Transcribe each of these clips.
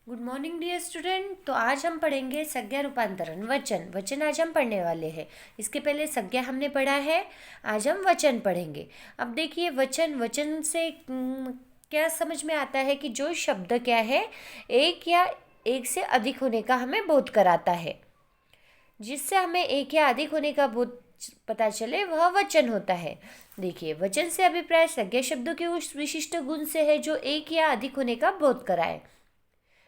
Good morning dear student. तो आज हम पढ़ेंगे संज्ञा रूपांतरण। वचन वचन आज हम पढ़ने वाले हैं। इसके पहले संज्ञा हमने पढ़ा है, आज हम वचन पढ़ेंगे। अब देखिए वचन वचन से क्या समझ में आता है कि जो शब्द क्या है, एक या एक से अधिक होने का हमें बोध कराता है। जिससे हमें एक या अधिक होने का बोध पता चले वह वचन होता है। देखिए वचन से अभिप्राय संज्ञा शब्दों के उस विशिष्ट गुण से है जो एक या अधिक होने का बोध कराए।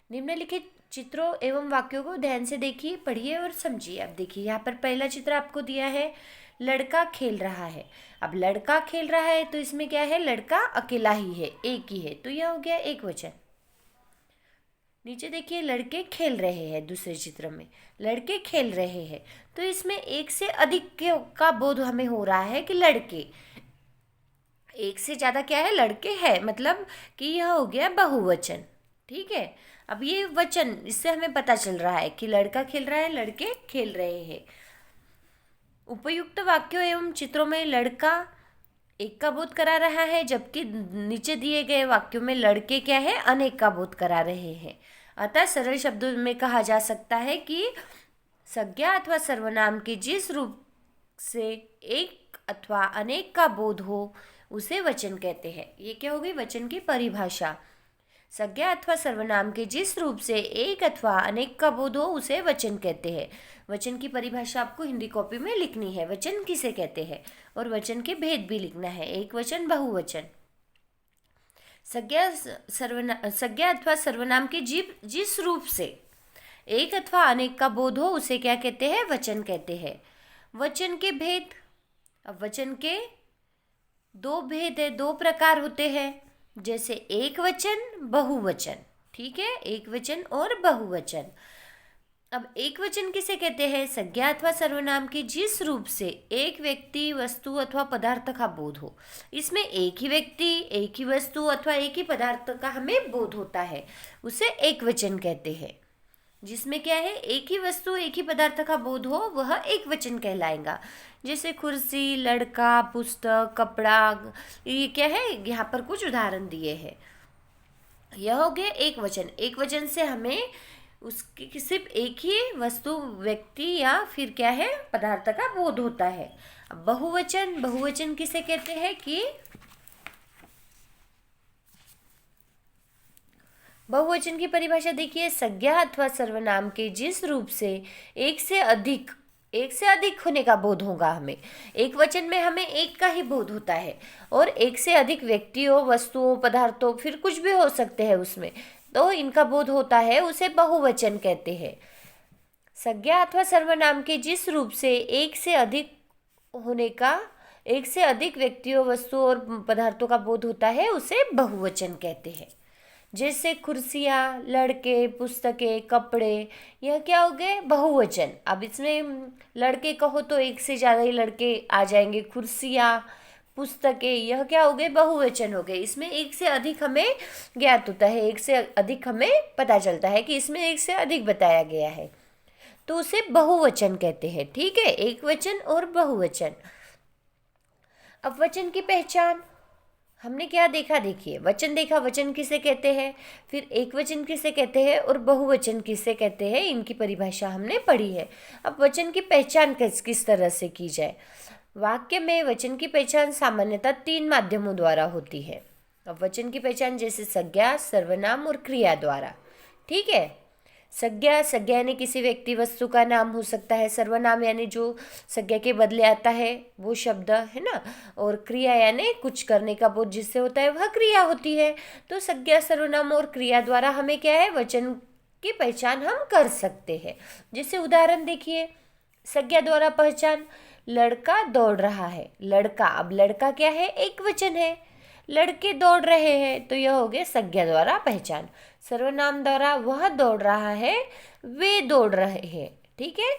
निम्नलिखित चित्रों एवं वाक्यों को ध्यान से देखिए, पढ़िए और समझिए। अब देखिए यहाँ पर पहला चित्र आपको दिया है, लड़का खेल रहा है। अब लड़का खेल रहा है तो इसमें क्या है, लड़का अकेला ही है, एक ही है, तो यह हो गया एक वचन। नीचे देखिए लड़के खेल रहे हैं, दूसरे चित्र में लड़के खेल रहे हैं, तो इसमें एक से अधिक का बोध हमें हो रहा है कि लड़के, एक से ज़्यादा क्या है, लड़के हैं, मतलब कि यह हो गया बहुवचन। ठीक है। अब ये वचन, इससे हमें पता चल रहा है कि लड़का खेल रहा है, लड़के खेल रहे हैं। उपयुक्त वाक्यों एवं चित्रों में लड़का एक का बोध करा रहा है, जबकि नीचे दिए गए वाक्यों में लड़के क्या है, अनेक का बोध करा रहे हैं। अतः सरल शब्दों में कहा जा सकता है कि संज्ञा अथवा सर्वनाम के जिस रूप से एक अथवा अनेक का बोध हो उसे वचन कहते हैं। ये क्या होगी, वचन की परिभाषा। संज्ञा अथवा सर्वनाम के जिस रूप से एक अथवा अनेक का बोध हो उसे वचन कहते हैं। वचन की परिभाषा आपको हिंदी कॉपी में लिखनी है, वचन किसे कहते हैं, और वचन के भेद भी लिखना है, एक वचन बहुवचन। संज्ञा अथवा सर्वनाम के जिस रूप से एक अथवा अनेक का बोध हो उसे क्या कहते हैं, वचन कहते हैं। वचन के भेद, अब वचन के दो भेद है, दो प्रकार होते हैं, जैसे एक वचन बहुवचन। ठीक है, एक वचन और बहुवचन। अब एक वचन किसे कहते हैं, संज्ञा अथवा सर्वनाम के जिस रूप से एक व्यक्ति, वस्तु अथवा पदार्थ का बोध हो। इसमें एक ही व्यक्ति, एक ही वस्तु अथवा एक ही पदार्थ का हमें बोध होता है, उसे एक वचन कहते हैं। जिसमें क्या है, एक ही वस्तु एक ही पदार्थ का बोध हो वह एक वचन कहलाएगा। जैसे कुर्सी, लड़का, पुस्तक, कपड़ा, ये क्या है, यहाँ पर कुछ उदाहरण दिए हैं। यह हो गया एक वचन। एक वचन से हमें उसकी सिर्फ एक ही वस्तु, व्यक्ति या फिर क्या है, पदार्थ का बोध होता है। अब बहुवचन, बहुवचन किसे कहते हैं कि बहुवचन की परिभाषा देखिए, संज्ञा अथवा सर्वनाम के जिस रूप से एक से अधिक होने का बोध होगा हमें। एक वचन में हमें एक का ही बोध होता है, और एक से अधिक व्यक्तियों, वस्तुओं, पदार्थों, फिर कुछ भी हो सकते हैं उसमें, तो इनका बोध होता है, उसे बहुवचन कहते हैं। संज्ञा अथवा सर्वनाम के जिस रूप से एक से अधिक होने का, एक से अधिक व्यक्तियों, वस्तुओं और पदार्थों का बोध होता है, उसे बहुवचन कहते हैं। जैसे कुर्सियाँ, लड़के, पुस्तकें, कपड़े, यह क्या हो गए, बहुवचन। अब इसमें लड़के कहो तो एक से ज़्यादा ही लड़के आ जाएंगे। कुर्सियाँ, पुस्तकें, यह क्या हो गए, बहुवचन हो गए। इसमें एक से अधिक हमें ज्ञात होता है, एक से अधिक हमें पता चलता है कि इसमें एक से अधिक बताया गया है, तो उसे बहुवचन कहते हैं। ठीक है, एक वचन और बहुवचन। अब वचन की पहचान हमने क्या देखा, देखिए वचन देखा, वचन किसे कहते हैं, फिर एक वचन किसे कहते हैं और बहुवचन किसे कहते हैं, इनकी परिभाषा हमने पढ़ी है। अब वचन की पहचान किस तरह से की जाए। वाक्य में वचन की पहचान सामान्यतः 3 माध्यमों द्वारा होती है। अब वचन की पहचान जैसे संज्ञा, सर्वनाम और क्रिया द्वारा। ठीक है, संज्ञा, संज्ञा यानी किसी व्यक्ति, वस्तु का नाम हो सकता है। सर्वनाम यानी जो संज्ञा के बदले आता है वो शब्द है ना, और क्रिया यानी कुछ करने का बोध जिससे होता है वह क्रिया होती है। तो संज्ञा, सर्वनाम और क्रिया द्वारा हमें क्या है, वचन की पहचान हम कर सकते हैं। जैसे उदाहरण देखिए, संज्ञा द्वारा पहचान, लड़का दौड़ रहा है। लड़का, अब लड़का क्या है, एक वचन है। लड़के दौड़ रहे हैं, तो यह हो गया संज्ञा द्वारा पहचान। सर्वनाम द्वारा वह दौड़ रहा है, वे दौड़ रहे हैं। ठीक है,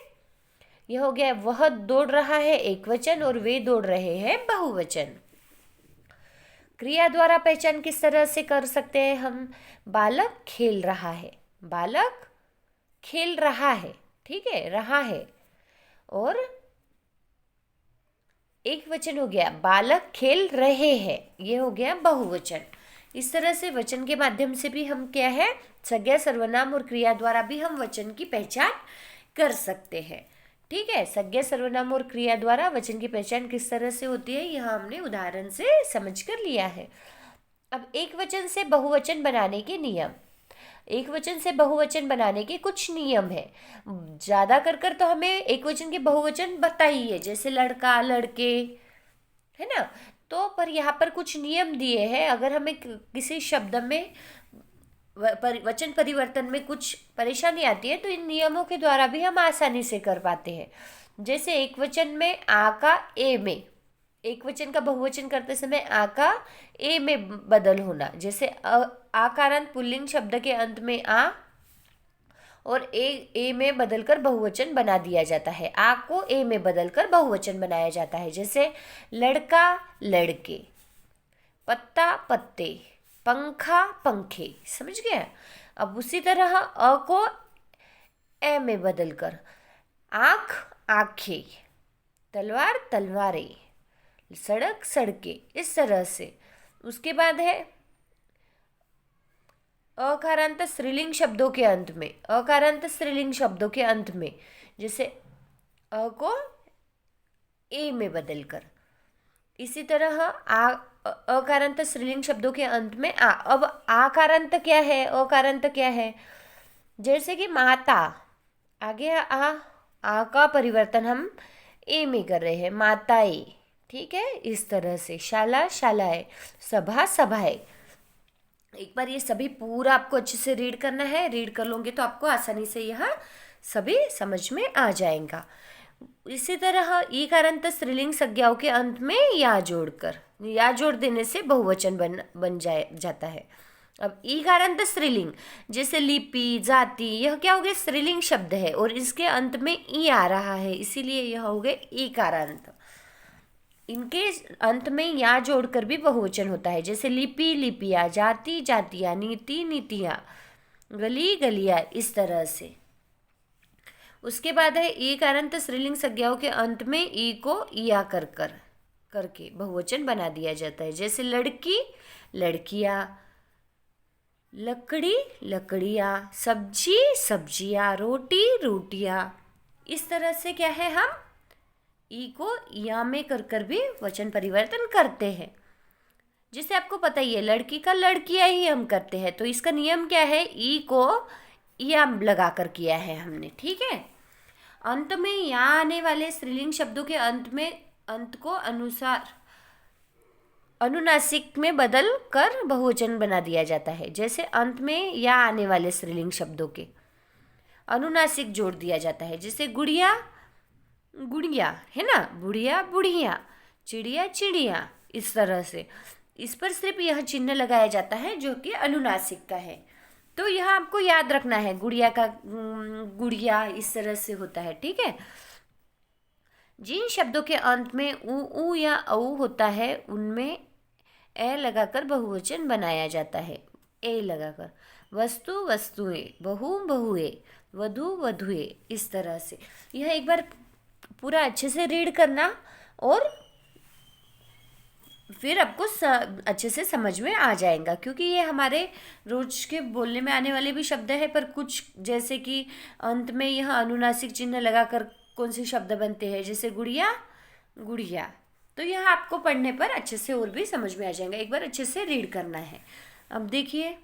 यह हो गया वह दौड़ रहा है एक वचन और वे दौड़ रहे हैं बहुवचन। क्रिया द्वारा पहचान किस तरह से कर सकते हैं हम, बालक खेल रहा है। बालक खेल रहा है, ठीक है, रहा है, और एक वचन हो गया, बालक खेल रहे हैं, ये हो गया बहुवचन। इस तरह से वचन के माध्यम से भी हम क्या है, संज्ञा सर्वनाम और क्रिया द्वारा भी हम वचन की पहचान कर सकते हैं। ठीक है, संज्ञा सर्वनाम और क्रिया द्वारा वचन की पहचान किस तरह से होती है, यह हमने उदाहरण से समझ कर लिया है। अब एक वचन से बहुवचन बनाने के नियम। एक वचन से बहुवचन बनाने के कुछ नियम है। ज़्यादा कर तो हमें एक वचन के बहुवचन बताइए, जैसे लड़का, लड़के, है ना। तो पर यहाँ पर कुछ नियम दिए हैं। अगर हमें किसी शब्द में वचन परिवर्तन में कुछ परेशानी आती है तो इन नियमों के द्वारा भी हम आसानी से कर पाते हैं। जैसे एक वचन में आ का ए में, एक वचन का बहुवचन करते समय आ का ए में बदल होना। जैसे आकारांत पुल्लिंग शब्द के अंत में आ और ए में बदलकर बहुवचन बना दिया जाता है। आ को ए में बदलकर बहुवचन बनाया जाता है। जैसे लड़का, लड़के, पत्ता, पत्ते, पंखा, पंखे। समझ गया। अब उसी तरह अ को ए में बदलकर आँख, आँखें, तलवार, तलवारें, सड़क, सड़कें, इस तरह से। उसके बाद है अकारांत स्त्रीलिंग शब्दों के अंत में, अकारांत स्त्रीलिंग शब्दों के अंत में, जैसे अ को ए में बदलकर। इसी तरह अकारांत स्त्रीलिंग शब्दों के अंत में आ। अब आकारांत क्या है, अकारांत क्या है, जैसे कि माता, आगे आ का परिवर्तन हम ए में कर रहे हैं, माताएं। ठीक है, इस तरह से शाला, शालाएं, सभा, सभाएं। एक बार ये सभी पूरा आपको अच्छे से रीड करना है। रीड कर लोगे तो आपको आसानी से यह सभी समझ में आ जाएगा। इसी तरह ईकारांत स्त्रीलिंग संज्ञाओं के अंत में या जोड़कर, या जोड़ देने से बहुवचन बन जाता है। अब ईकारांत स्त्रीलिंग, जैसे लिपि, जाति, यह क्या हो गया, स्त्रीलिंग शब्द है और इसके अंत में ई आ रहा है, इसीलिए यह हो गए ईकारांत। इनके अंत में या जोड़कर भी बहुवचन होता है। जैसे लिपि, लिपियाँ, जाति, जातियाँ, नीति, नीतियाँ, गली, गलियाँ, इस तरह से। उसके बाद है ईकारांत स्त्रीलिंग संज्ञाओं के अंत में ई को इया करके बहुवचन बना दिया जाता है। जैसे लड़की, लड़कियाँ, लकड़ी, लकड़ियाँ, सब्जी, सब्जियाँ, रोटी, रोटियाँ। इस तरह से क्या है, हम ई को या में कर भी वचन परिवर्तन करते हैं। जिसे आपको पता ही है, लड़की का लड़कियाँ ही हम करते हैं, तो इसका नियम क्या है, ई को या लगा कर किया है हमने। ठीक है। अंत में या आने वाले स्त्रीलिंग शब्दों के अंत में अंत को अनुनासिक में बदल कर बहुवचन बना दिया जाता है। जैसे अंत में या आने वाले स्त्रीलिंग शब्दों के अनुनासिक जोड़ दिया जाता है। जैसे गुड़िया, गुड़िया, है ना, बुढ़िया, बुढ़िया, चिड़िया, चिड़िया, इस तरह से। इस पर सिर्फ यह चिन्ह लगाया जाता है जो कि अनुनासिक का है। तो यह आपको याद रखना है, गुड़िया का गुड़िया इस तरह से होता है। ठीक है। जिन शब्दों के अंत में ऊ या औ होता है उनमें ए लगाकर बहुवचन बनाया जाता है। ए लगाकर। वस्तु, वस्तुएं, बहु, बहुएं, वधु, वधुएं, इस तरह से। यह एक बार पूरा अच्छे से रीड करना और फिर आपको अच्छे से समझ में आ जाएगा, क्योंकि ये हमारे रोज के बोलने में आने वाले भी शब्द है। पर कुछ जैसे कि अंत में यह अनुनासिक चिन्ह लगाकर कौन से शब्द बनते हैं, जैसे गुड़िया, गुड़िया, तो यह आपको पढ़ने पर अच्छे से और भी समझ में आ जाएगा। एक बार अच्छे से रीड करना है। अब देखिए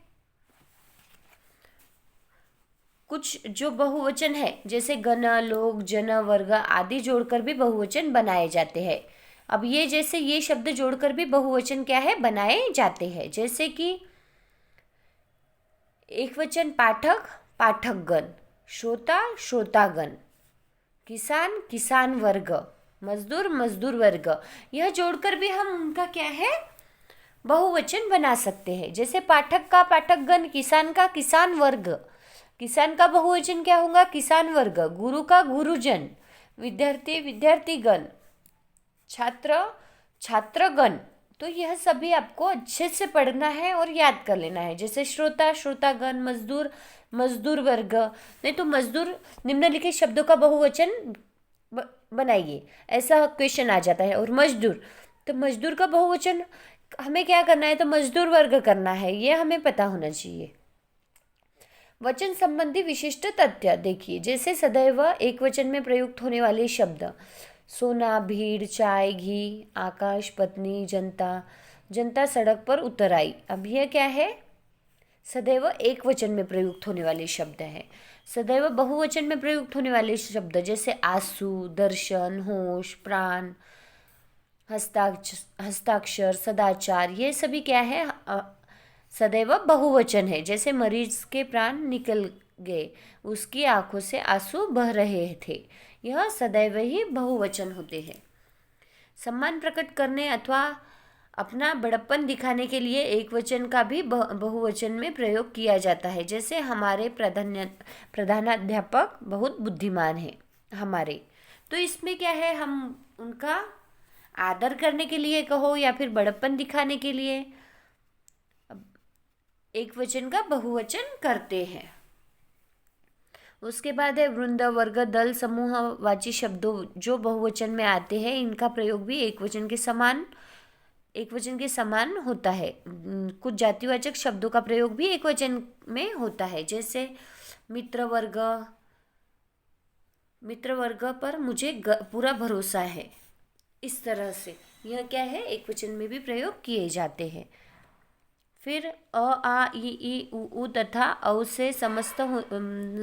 कुछ जो बहुवचन है, जैसे गण, लोग, जन, वर्ग आदि जोड़कर भी बहुवचन बनाए जाते हैं। अब ये जैसे ये शब्द जोड़कर भी बहुवचन क्या है, बनाए जाते हैं। जैसे कि एक वचन पाठक, पाठकगण, श्रोता, श्रोतागण, किसान, किसान वर्ग, मजदूर, मजदूर वर्ग, यह जोड़कर भी हम उनका क्या है, बहुवचन बना सकते हैं। जैसे पाठक का पाठकगण, किसान का किसान वर्ग, किसान का बहुवचन क्या होगा, किसान वर्ग, गुरु का गुरुजन, विद्यार्थी, विद्यार्थीगण, छात्र, छात्रगण। तो यह सभी आपको अच्छे से पढ़ना है और याद कर लेना है। जैसे श्रोता, श्रोतागण, मजदूर, मजदूर वर्ग। नहीं तो मजदूर निम्नलिखित शब्दों का बहुवचन बनाइए, ऐसा क्वेश्चन आ जाता है। और मजदूर, तो मजदूर का बहुवचन हमें क्या करना है, तो मजदूर वर्ग करना है, ये हमें पता होना चाहिए। वचन संबंधी विशिष्ट तथ्य देखिए, जैसे सदैव एक वचन में प्रयुक्त होने वाले शब्द सोना, भीड़, चाय, घी, आकाश, पत्नी, जनता, जनता सड़क पर उतर आई। अब यह क्या है, सदैव एक वचन में प्रयुक्त होने वाले शब्द हैं। सदैव बहुवचन में प्रयुक्त होने वाले शब्द जैसे आंसू, दर्शन, होश, प्राण, हस्ताक्षर, सदाचार, ये सभी क्या है, सदैव बहुवचन है। जैसे मरीज के प्राण निकल गए, उसकी आंखों से आंसू बह रहे थे, यह सदैव ही बहुवचन होते हैं। सम्मान प्रकट करने अथवा अपना बड़प्पन दिखाने के लिए एक वचन का भी बहुवचन में प्रयोग किया जाता है। जैसे हमारे प्रधानाध्यापक बहुत बुद्धिमान हैं हमारे, तो इसमें क्या है, हम उनका आदर करने के लिए कहो या फिर बड़प्पन दिखाने के लिए एक वचन का बहुवचन करते हैं। उसके बाद है वृंद, वर्ग, दल, समूह वाची शब्दों जो बहुवचन में आते हैं, इनका प्रयोग भी एक वचन के समान होता है। कुछ जातिवाचक शब्दों का प्रयोग भी एक वचन में होता है, जैसे मित्र वर्ग पर मुझे पूरा भरोसा है। इस तरह से यह क्या है, एक वचन में भी प्रयोग किए जाते हैं। फिर अ, आ, ई, उ तथा औ से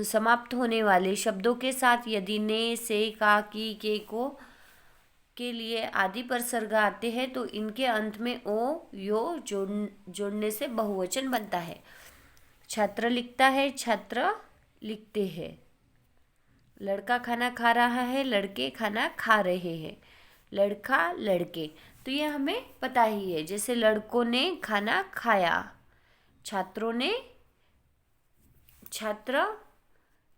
समाप्त होने वाले शब्दों के साथ यदि ने, से, का, की, के, को के लिए आदि उपसर्ग आते हैं तो इनके अंत में ओ, यो जोड़ने से बहुवचन बनता है। छात्र लिखता है, छात्र लिखते हैं। लड़का खाना खा रहा है, लड़के खाना खा रहे हैं। लड़का, लड़के, तो ये हमें पता ही है। जैसे लड़कों ने खाना खाया, छात्र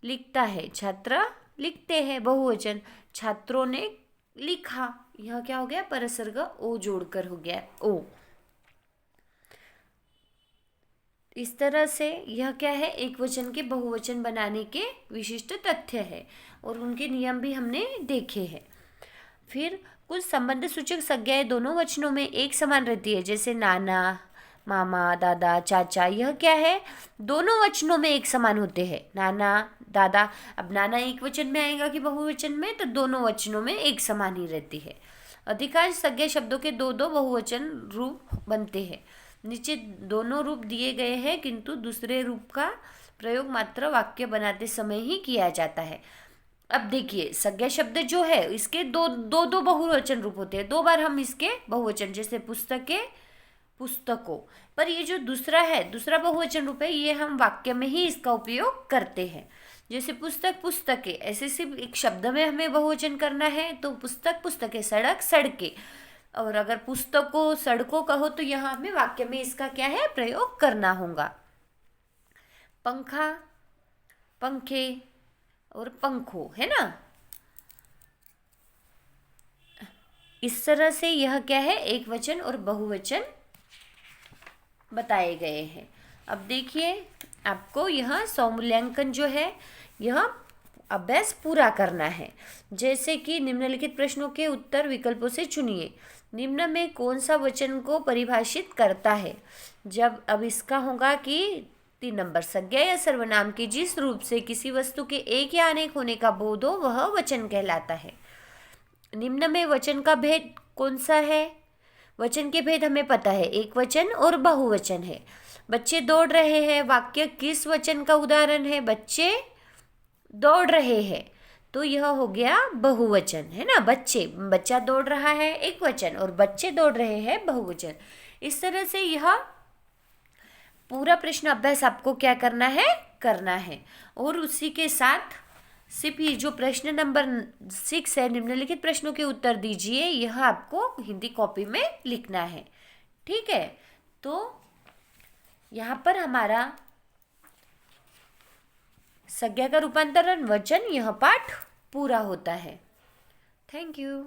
लिखता है, छात्र लिखते हैं, बहुवचन। छात्रों ने लिखा, यह क्या हो गया, परसर्ग ओ जोड़कर हो गया ओ। इस तरह से यह क्या है, एक वचन के बहुवचन बनाने के विशिष्ट तथ्य है और उनके नियम भी हमने देखे हैं। फिर कुछ संबंध सूचक संज्ञाएं दोनों वचनों में एक समान रहती है, जैसे नाना, मामा, दादा, चाचा, यह क्या है, दोनों वचनों में एक समान होते हैं। नाना, दादा, अब नाना एक वचन में आएगा कि बहुवचन में, तो दोनों वचनों में एक समान ही रहती है। अधिकांश संज्ञा शब्दों के दो दो बहुवचन रूप बनते हैं। नीचे दोनों रूप दिए गए हैं, किंतु दूसरे रूप का प्रयोग मात्र वाक्य बनाते समय ही किया जाता है। अब देखिए, संज्ञा शब्द जो है इसके दो बहुवचन रूप होते हैं। दो बार हम इसके बहुवचन, जैसे पुस्तकें, पुस्तकों, पर ये जो दूसरा बहुवचन रूप है, ये हम वाक्य में ही इसका उपयोग करते हैं। जैसे पुस्तक, पुस्तकें, ऐसे सिर्फ एक शब्द में हमें बहुवचन करना है तो पुस्तक, पुस्तकें, सड़क, सड़कें। और अगर पुस्तकों, सड़कों कहो तो यहाँ हमें वाक्य में इसका क्या है, प्रयोग करना होगा। पंखा, पंखे और पंखों, है ना। इस तरह से यह क्या है, एक वचन और बहुवचन बताए गए हैं। अब देखिए, आपको यह स्वमूल्यांकन जो है, यह अभ्यास पूरा करना है। जैसे कि निम्नलिखित प्रश्नों के उत्तर विकल्पों से चुनिए। निम्न में कौन सा वचन को परिभाषित करता है। जब अब इसका होगा कि 3 नंबर, संज्ञा या सर्वनाम के जिस रूप से किसी वस्तु के एक या अनेक होने का बोध हो वह वचन कहलाता है। निम्न में वचन का भेद कौन सा है। वचन के भेद हमें पता है, एक वचन और बहुवचन है। बच्चे दौड़ रहे हैं, वाक्य किस वचन का उदाहरण है, बच्चे दौड़ रहे हैं, तो यह हो गया बहुवचन, है ना। बच्चा दौड़ रहा है एक वचन और बच्चे दौड़ रहे हैं बहुवचन। इस तरह से यह पूरा प्रश्न अभ्यास आपको क्या करना है। और उसी के साथ सिर्फ ये जो प्रश्न नंबर 6 है, निम्नलिखित प्रश्नों के उत्तर दीजिए, यह आपको हिंदी कॉपी में लिखना है। ठीक है, तो यहाँ पर हमारा संज्ञा का रूपांतरण वचन, यह पाठ पूरा होता है। Thank you.